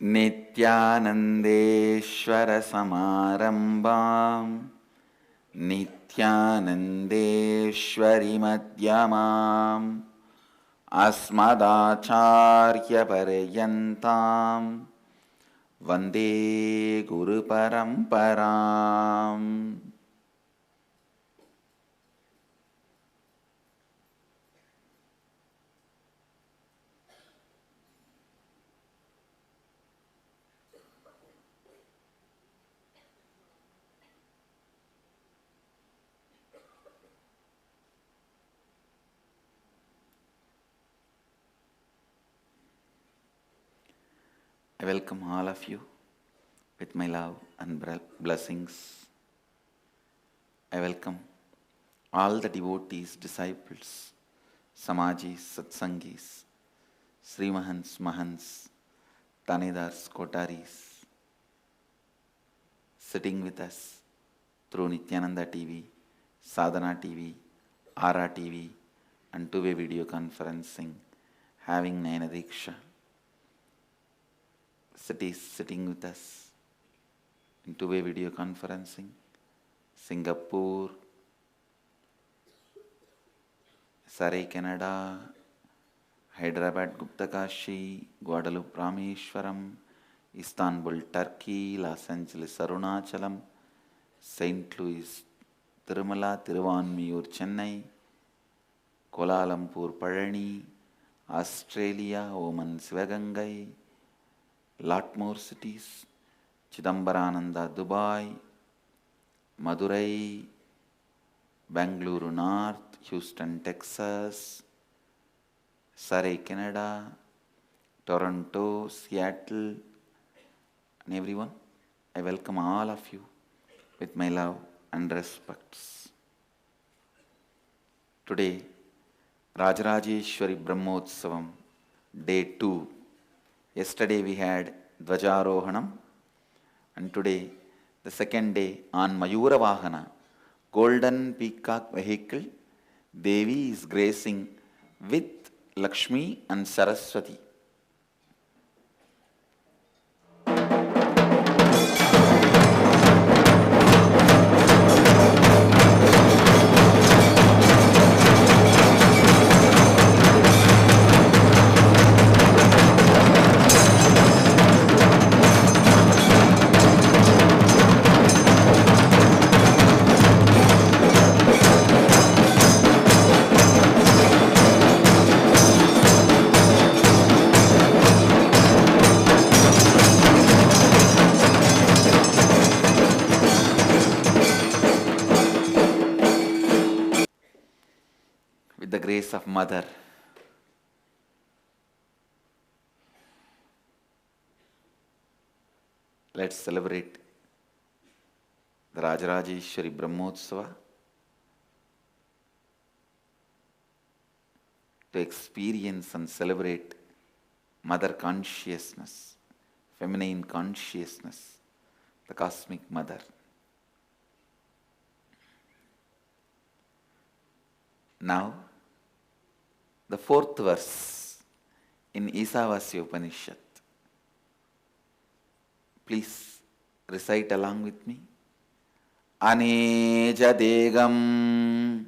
नित्यानन्देश्वर समारम्भां नित्यानन्देश्वरि मध्यमाम् अस्मदाचार्यपर्यन्तां वन्दे गुरुपरम्पराम्. I welcome all of you with my love and blessings. I welcome all the devotees, disciples, Samajis, Satsangis, Srimahans, Mahans, Tanedars, Kotaris, sitting with us through Nityananda TV, Sadhana TV, Ara TV, and two-way video conferencing, having Nayana Diksha. Cities sitting with us in two-way video conferencing, Singapore, Surrey, Canada, Hyderabad, Guptakashi, Guadalupe, Rameshwaram, Istanbul, Turkey, Los Angeles, Arunachalam, St. Louis, Tirumala, Tiruvanmiyur, Chennai, Kuala Lumpur, Palani, Australia, Oman, Sivagangai, lot more cities, Chidambarananda, Dubai, Madurai, Bangalore North, Houston, Texas, Surrey, Canada, Toronto, Seattle, and everyone. I welcome all of you with my love and respects. Today, Rajarajeshwari Brahmotsavam, day 2. Yesterday we had Dvajarohanam, and today the second day on Mayura Vahana, golden peacock vehicle. Devi is gracing with Lakshmi and Saraswati. With the grace of Mother, let's celebrate the Rajarajeshwari Brahmotsava to experience and celebrate Mother consciousness, feminine consciousness, the cosmic Mother. Now, the 4th verse in Isavasya Upanishad. Please recite along with me. Aneja degam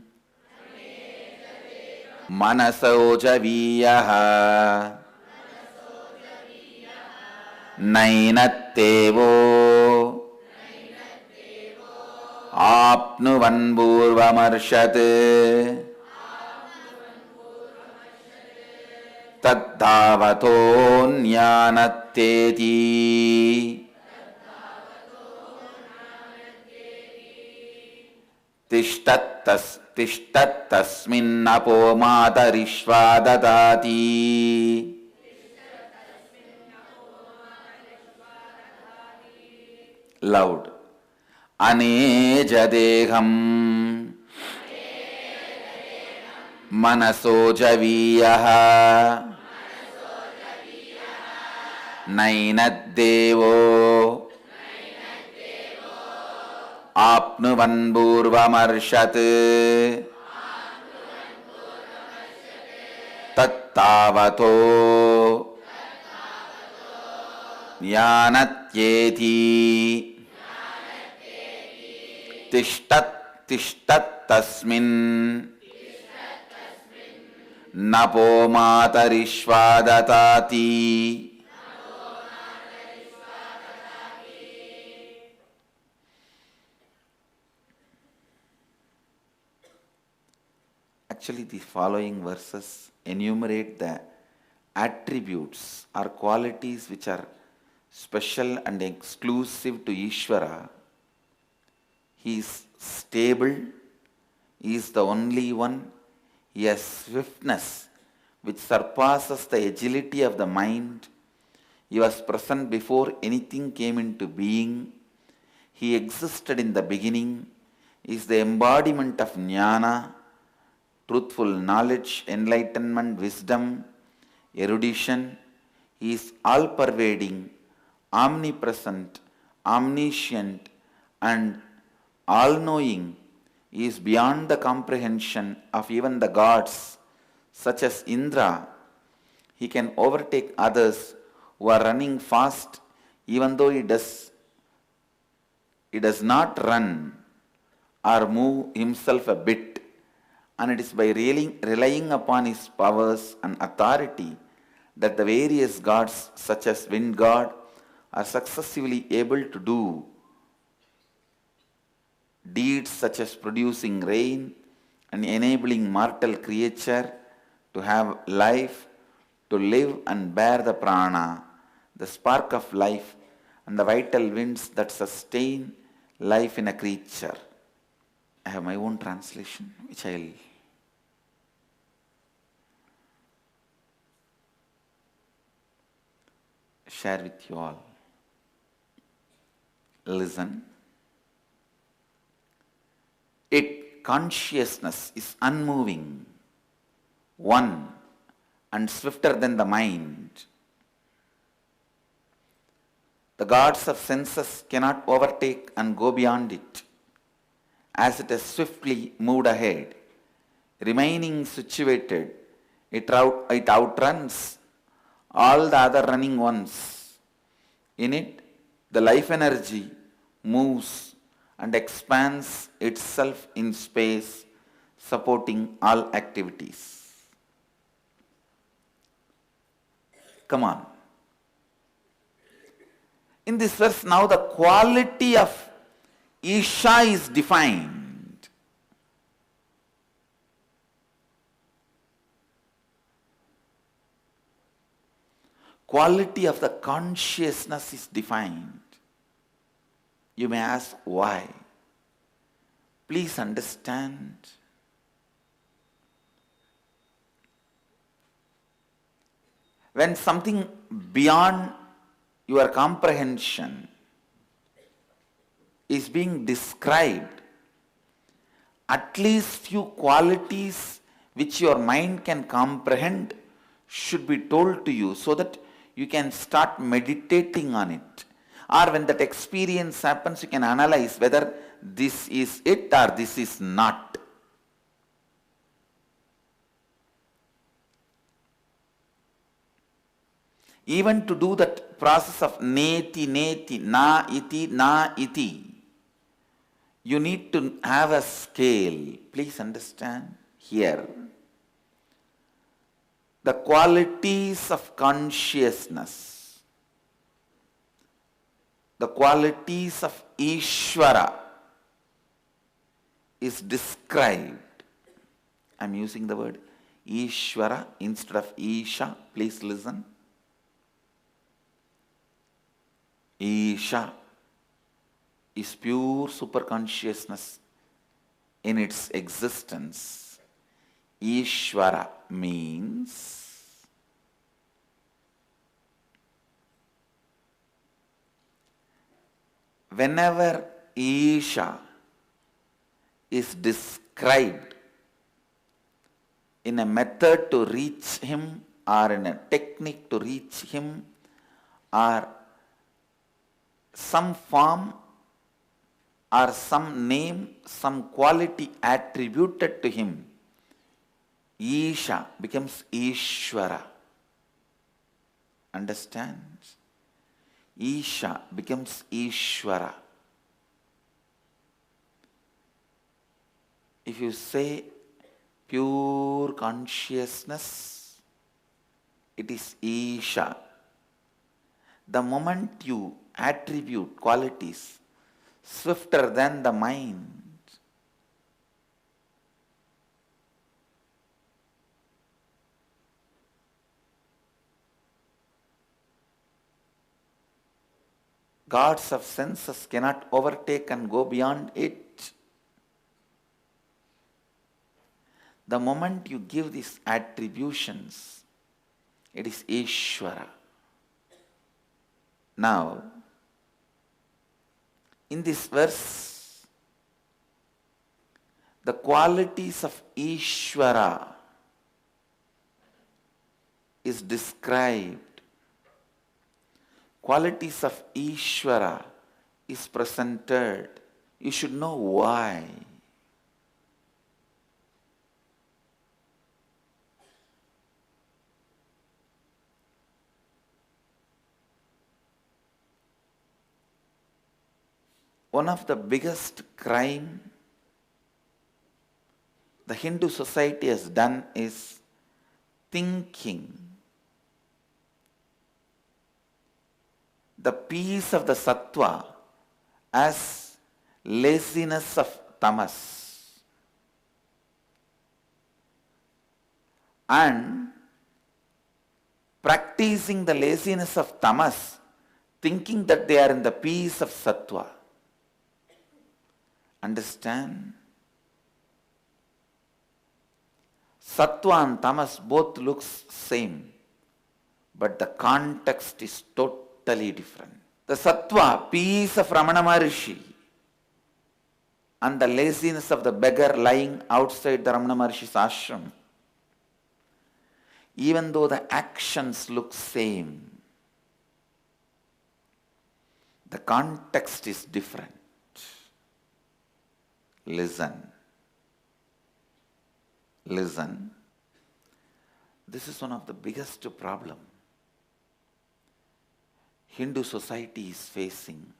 manasojaviyaha nainattevo apnuvan purvamarshate taddhavato jnanatteti tishtattasminnapo matarishva dadati. Loud. Anejadeham manasojaviyaha nainaddevo apnuvan purvamarshate tattavato ज्ञानत्येति तिष्ठत् तिष्ठत् तस्मिन् नपो मातरिश्वा ददाति. Actually, the following verses enumerate the attributes or qualities which are special and exclusive to Ishvara. He is stable, he is the only one, he has swiftness which surpasses the agility of the mind, he was present before anything came into being, he existed in the beginning, he is the embodiment of jnana, truthful knowledge, enlightenment, wisdom, erudition. He is all-pervading, omnipresent, omniscient, and all-knowing. He is beyond the comprehension of even the gods, such as Indra. He can overtake others who are running fast, even though he does not run or move himself a bit. And it is by relying upon his powers and authority that the various gods, such as wind god, are successively able to do deeds such as producing rain and enabling mortal creature to have life, to live and bear the prana, the spark of life, and the vital winds that sustain life in a creature. I have my own translation, which I will share with you all. Listen. Consciousness is unmoving, one, and swifter than the mind. The gods of senses cannot overtake and go beyond it, as it has swiftly moved ahead. Remaining situated, it outruns all the other running ones. In it, the life energy moves and expands itself in space, supporting all activities. Come on. In this verse, now the quality of Isha is defined. Quality of the consciousness is defined. You may ask why. Please understand. When something beyond your comprehension is being described, at least few qualities which your mind can comprehend should be told to you so that you can start meditating on it. Or when that experience happens, you can analyze whether this is it or this is not. Even to do that process of neti, neti, na iti, you need to have a scale. Please understand here. The qualities of consciousness, the qualities of Ishvara is described. I am using the word Ishvara instead of Isha. Please listen. Isha is pure superconsciousness in its existence. Ishvara means whenever Isha is described in a method to reach him or in a technique to reach him or some form or some name, some quality attributed to him, Isha becomes Ishvara. Understand? Isha becomes Ishvara. If you say pure consciousness, it is Isha. The moment you attribute qualities swifter than the mind, gods of senses cannot overtake and go beyond it. The moment you give these attributions, it is Ishvara. Now, in this verse, the qualities of Ishvara is described. Qualities of Ishvara is presented. You should know why. One of the biggest crime the Hindu society has done is thinking the peace of the sattva as laziness of tamas, and practicing the laziness of tamas, thinking that they are in the peace of sattva. Understand? Sattva and tamas both looks same, but the context is totally different. The sattva, peace of Ramana Maharishi, and the laziness of the beggar lying outside the Ramana Maharishi's ashram, even though the actions look same, the context is different. Listen. Listen. This is one of the biggest problem Hindu society is facing.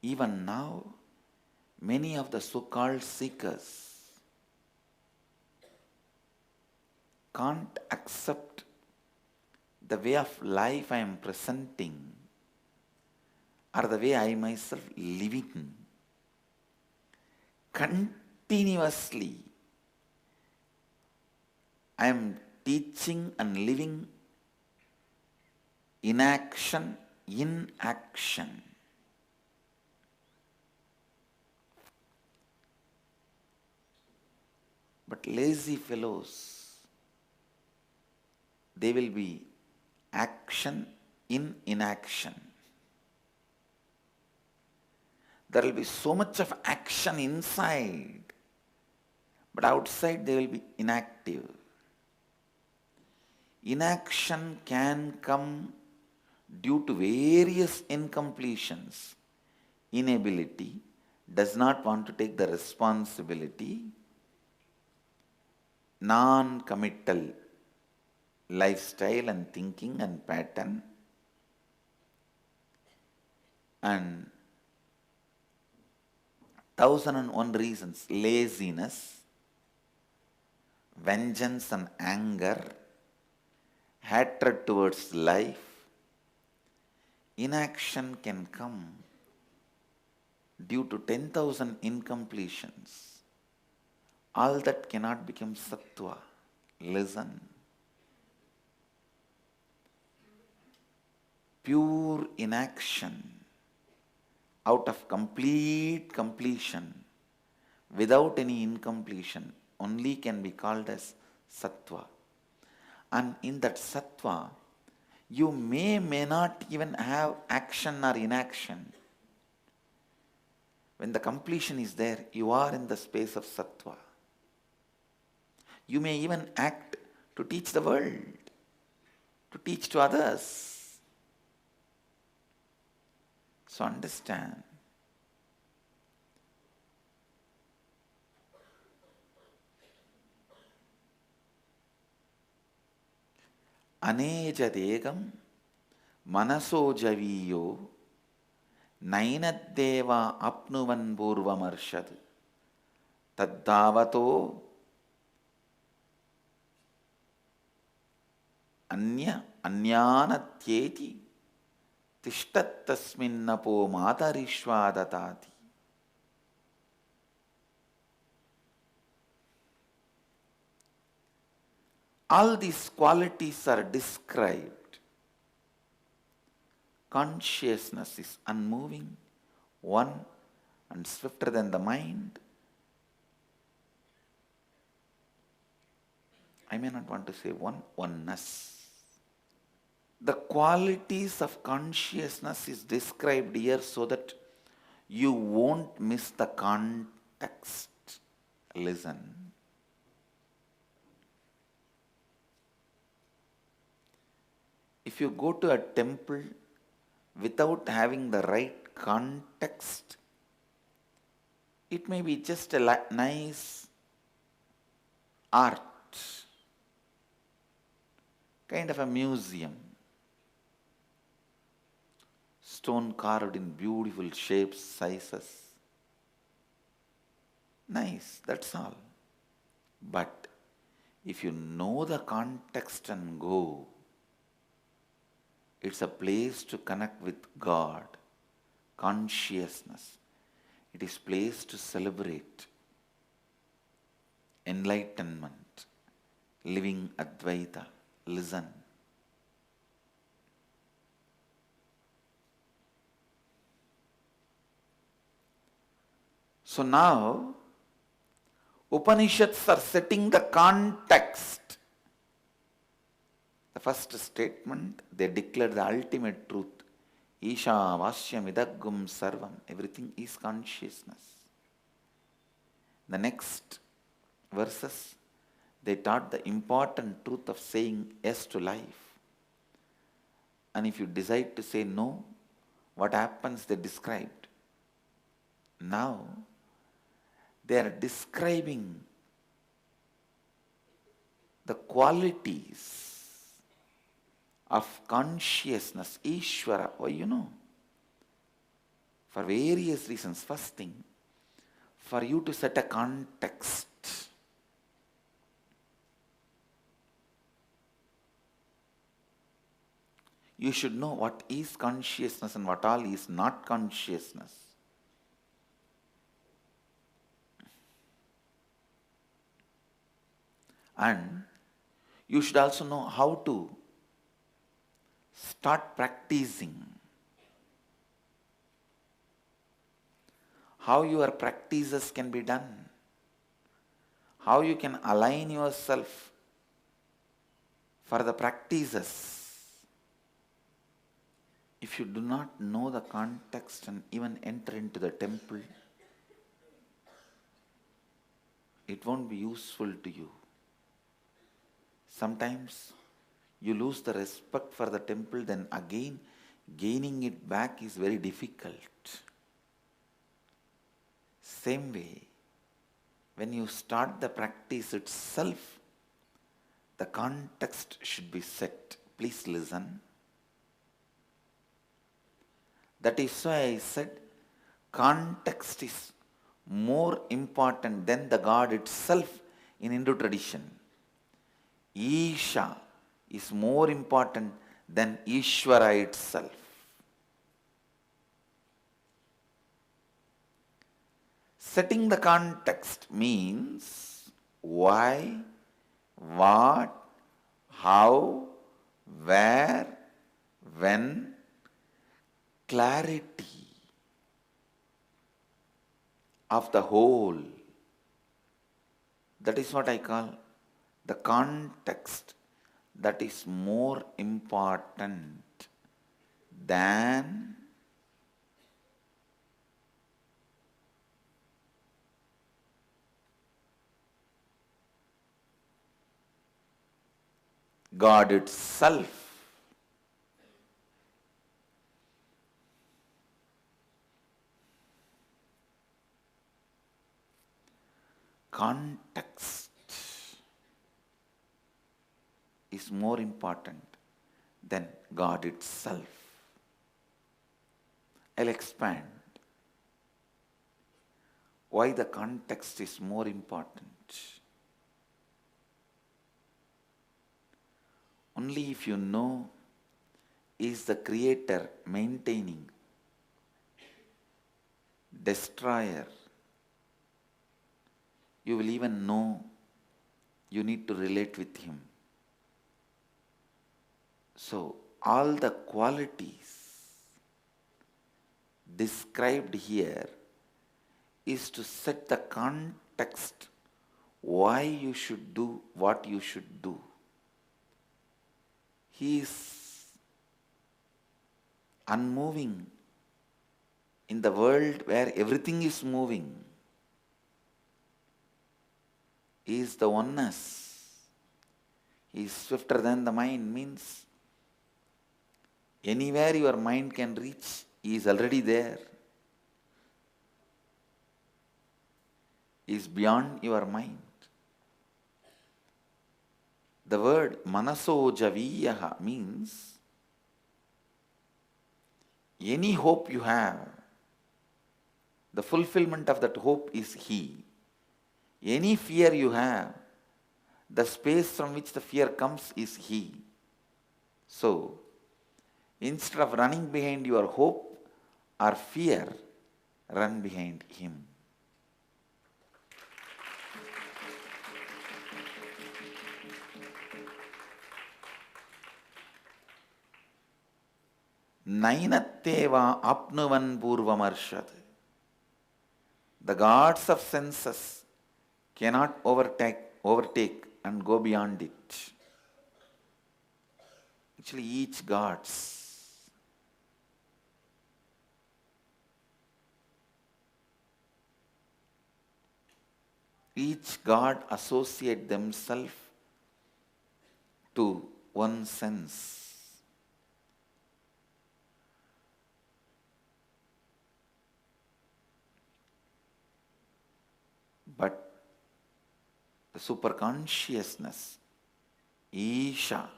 Even now, many of the so-called seekers can't accept the way of life I am presenting or the way I myself living. Continuously, I am teaching and living inaction in action. But lazy fellows, they will be action in inaction. There will be so much of action inside, but outside they will be inactive. Inaction can come due to various incompletions. Inability, does not want to take the responsibility, non-committal lifestyle and thinking and pattern, and 1001 reasons: laziness, vengeance and anger, hatred towards life. Inaction can come due to 10,000 incompletions. All that cannot become sattva. Listen. Pure inaction out of complete completion without any incompletion only can be called as sattva. And in that sattva, you may not even have action or inaction. When the completion is there, you are in the space of sattva. You may even act to teach the world, to teach to others. So understand. Aneja degam Manaso javiyo nainadeva apnuvan purvamarshad taddavato anyanatyeti tishtattasminnapo matarishvadatati. All these qualities are described. Consciousness is unmoving, one and swifter than the mind. I may not want to say oneness. The qualities of consciousness is described here so that you won't miss the context. Listen. If you go to a temple without having the right context, it may be just a nice art, kind of a museum, stone carved in beautiful shapes, sizes. Nice, that's all. But if you know the context and go, it's a place to connect with God, consciousness. It is a place to celebrate enlightenment, living Advaita. Listen. So now, Upanishads are setting the context. The first statement, they declare the ultimate truth. Isha Vasyam Idaggum Sarvam. Everything is consciousness. The next verses, they taught the important truth of saying yes to life. And if you decide to say no, what happens they described. Now, they are describing the qualities of consciousness, Ishvara. Why, you know? For various reasons. First thing, for you to set a context. You should know what is consciousness and what all is not consciousness. And you should also know how to start practicing. How your practices can be done. How you can align yourself for the practices. If you do not know the context and even enter into the temple, it won't be useful to you. Sometimes you lose the respect for the temple, then again gaining it back is very difficult. Same way, when you start the practice itself, the context should be set. Please listen. That is why I said context is more important than the God itself in Hindu tradition. Isha is more important than Ishvara itself. Setting the context means why, what, how, where, when, clarity of the whole. That is what I call the context. That is more important than God itself. Context is more important than God itself. I'll expand why the context is more important. Only if you know, is the creator maintaining, destroyer, you will even know you need to relate with him. So, all the qualities described here is to set the context why you should do what you should do. He is unmoving in the world where everything is moving. He is the oneness. He is swifter than the mind, means anywhere your mind can reach, he is already there. He is beyond your mind. The word manaso javiyaha means any hope you have, the fulfillment of that hope is he. Any fear you have, the space from which the fear comes is he. So, instead of running behind your hope or fear, run behind him. Nainatteva apnuvan purvamarshad. The gods of senses cannot overtake and go beyond it. Actually, each god associate themselves to one sense. But the superconsciousness, Isha,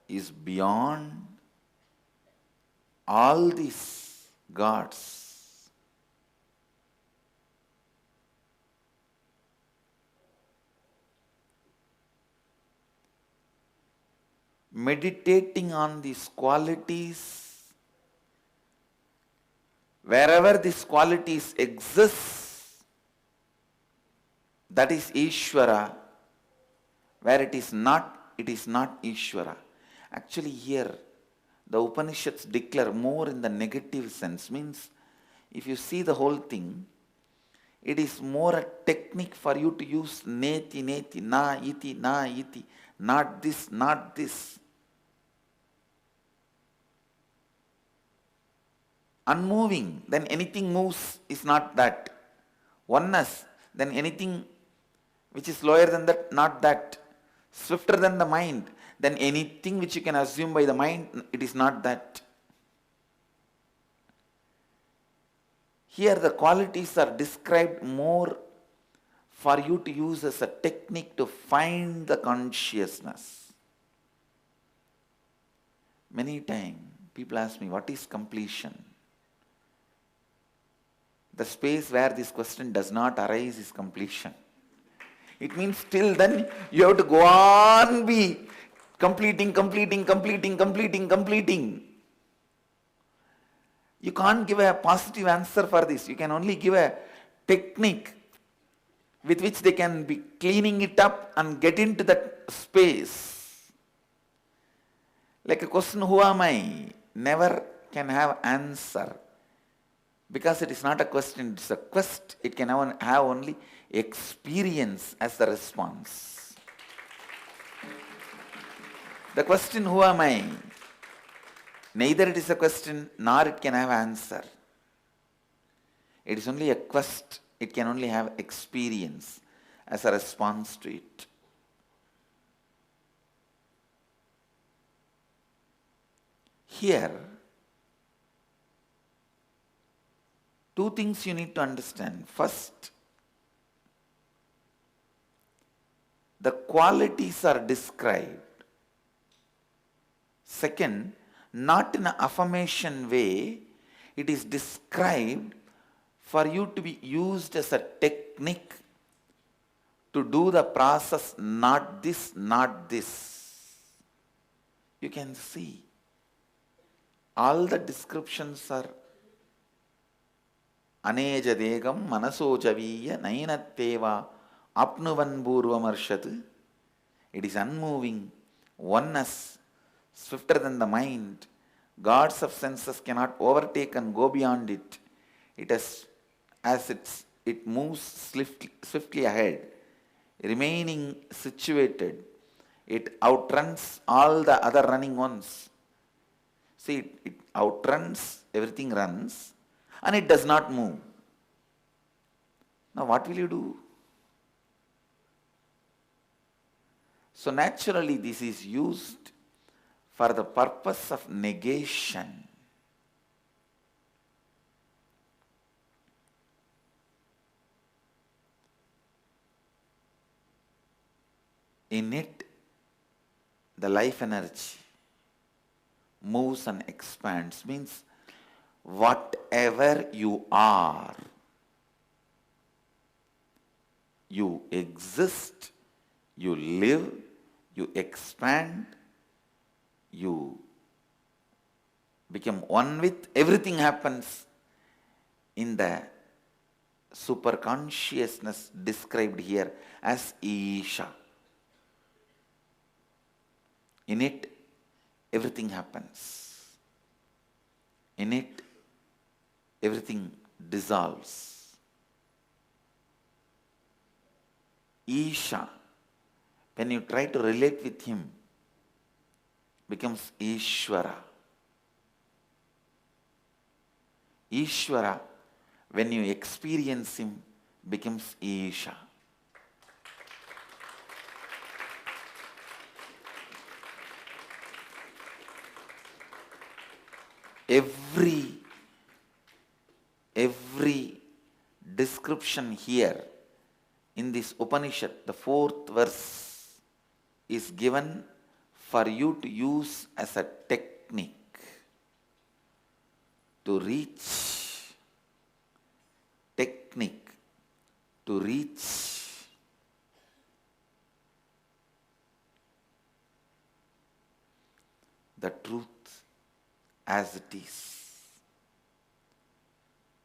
is beyond all these gods. Meditating on these qualities, wherever these qualities exist, that is Ishvara. Where it is not Ishvara. Actually here, the Upanishads declare more in the negative sense. Means, if you see the whole thing, it is more a technique for you to use neti, neti, na, iti, not this, not this. Unmoving, then anything moves is not that. Oneness, then anything which is lower than that, not that. Swifter than the mind, then anything which you can assume by the mind, it is not that. Here the qualities are described more for you to use as a technique to find the consciousness. Many times people ask me, what is completion? The space where this question does not arise is completion. It means till then you have to go on be completing. You can't give a positive answer for this. You can only give a technique with which they can be cleaning it up and get into that space. Like a question, who am I? Never can have answer. Because it is not a question, it's a quest. It can have only experience as the response. The question, who am I? Neither it is a question nor it can have answer. It is only a quest. It can only have experience as a response to it. Here, two things you need to understand. First, the qualities are described. Second, not in an affirmation way, It is described for you to be used as a technique to do the process, not this, not this. You can see all the descriptions are Anejadegam Manasojaviya Nainatteva Apnuvan Purvamarshad. It is unmoving, oneness, swifter than the mind. Gods of senses cannot overtake and go beyond it. It moves swiftly ahead, remaining situated. It outruns all the other running ones. See, it outruns, everything runs, and it does not move. Now what will you do? So naturally this is used for the purpose of negation. In it, the life energy moves and expands, means whatever you are, you exist, you live, you expand, you become one with, everything happens in the superconsciousness described here as Isha. In it, everything happens. In it, everything dissolves. Isha, when you try to relate with him, becomes Ishvara. Ishvara, when you experience him, becomes Isha. Every description here in this Upanishad, the 4th verse, is given for you to use as a technique to reach the truth as it is.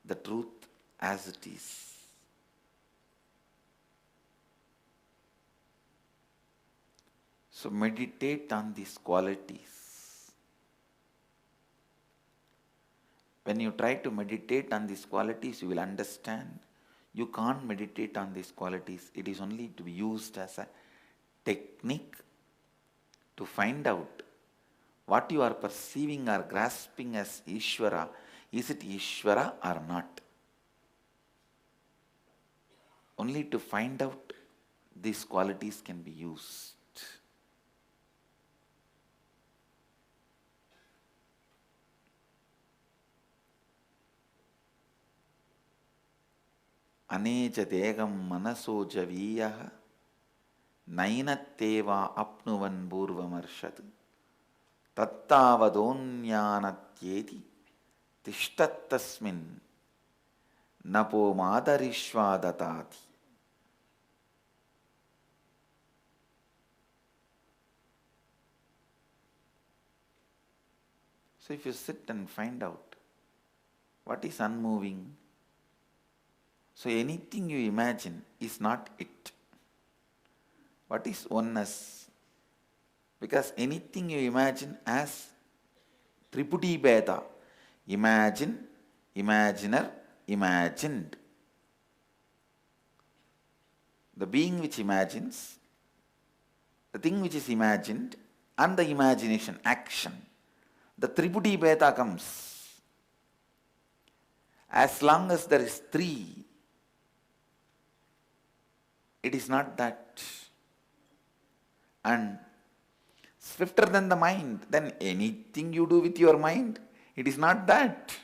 The truth as it is. So meditate on these qualities. When you try to meditate on these qualities, you will understand you can't meditate on these qualities. It is only to be used as a technique to find out what you are perceiving or grasping as Ishvara. Is it Ishvara or not? Only to find out these qualities can be used. Anejadegam Manasojaviya Nainatteva Apnuvan Purvamarshad Tattavadonyanatyeti Tishtattasmin Napo Madarishvadatati. So if you sit and find out what is unmoving, so anything you imagine is not it. What is oneness? Because anything you imagine as Tripudi Bheda, imagine, imaginer, imagined. The being which imagines, the thing which is imagined, and the imagination, action. The Tripudi Bheda comes. As long as there is 3, it is not that. And swifter than the mind, then anything you do with your mind, it is not that.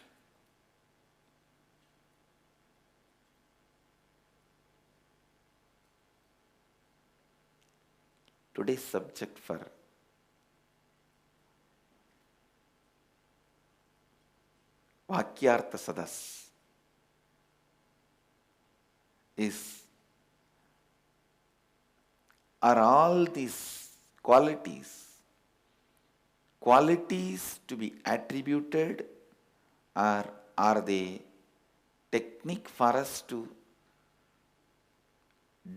Today's subject for Vakyartha Sadas are all these qualities to be attributed, or are they technique for us to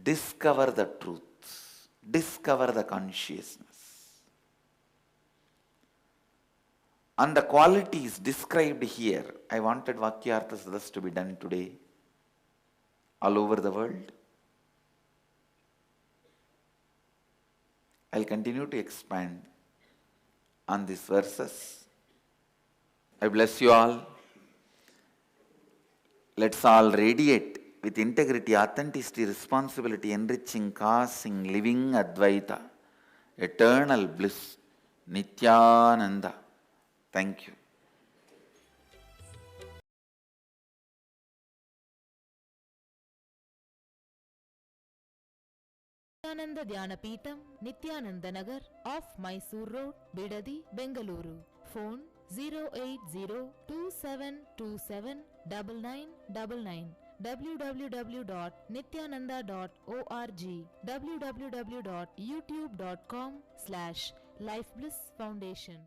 discover the truth, discover the consciousness? And the qualities described here, I wanted Vakyartha Sadas to be done today all over the world. I'll continue to expand on these verses. I bless you all. Let's all radiate with integrity, authenticity, responsibility, enriching, causing, living Advaita, eternal bliss, Nityananda. Thank you. Nityananda Dhyanapitham, Nityananda Nagar, off Mysore Road, Bidadi, Bengaluru. Phone 08027279999. www.nityananda.org. www.youtube.com/Life Bliss Foundation.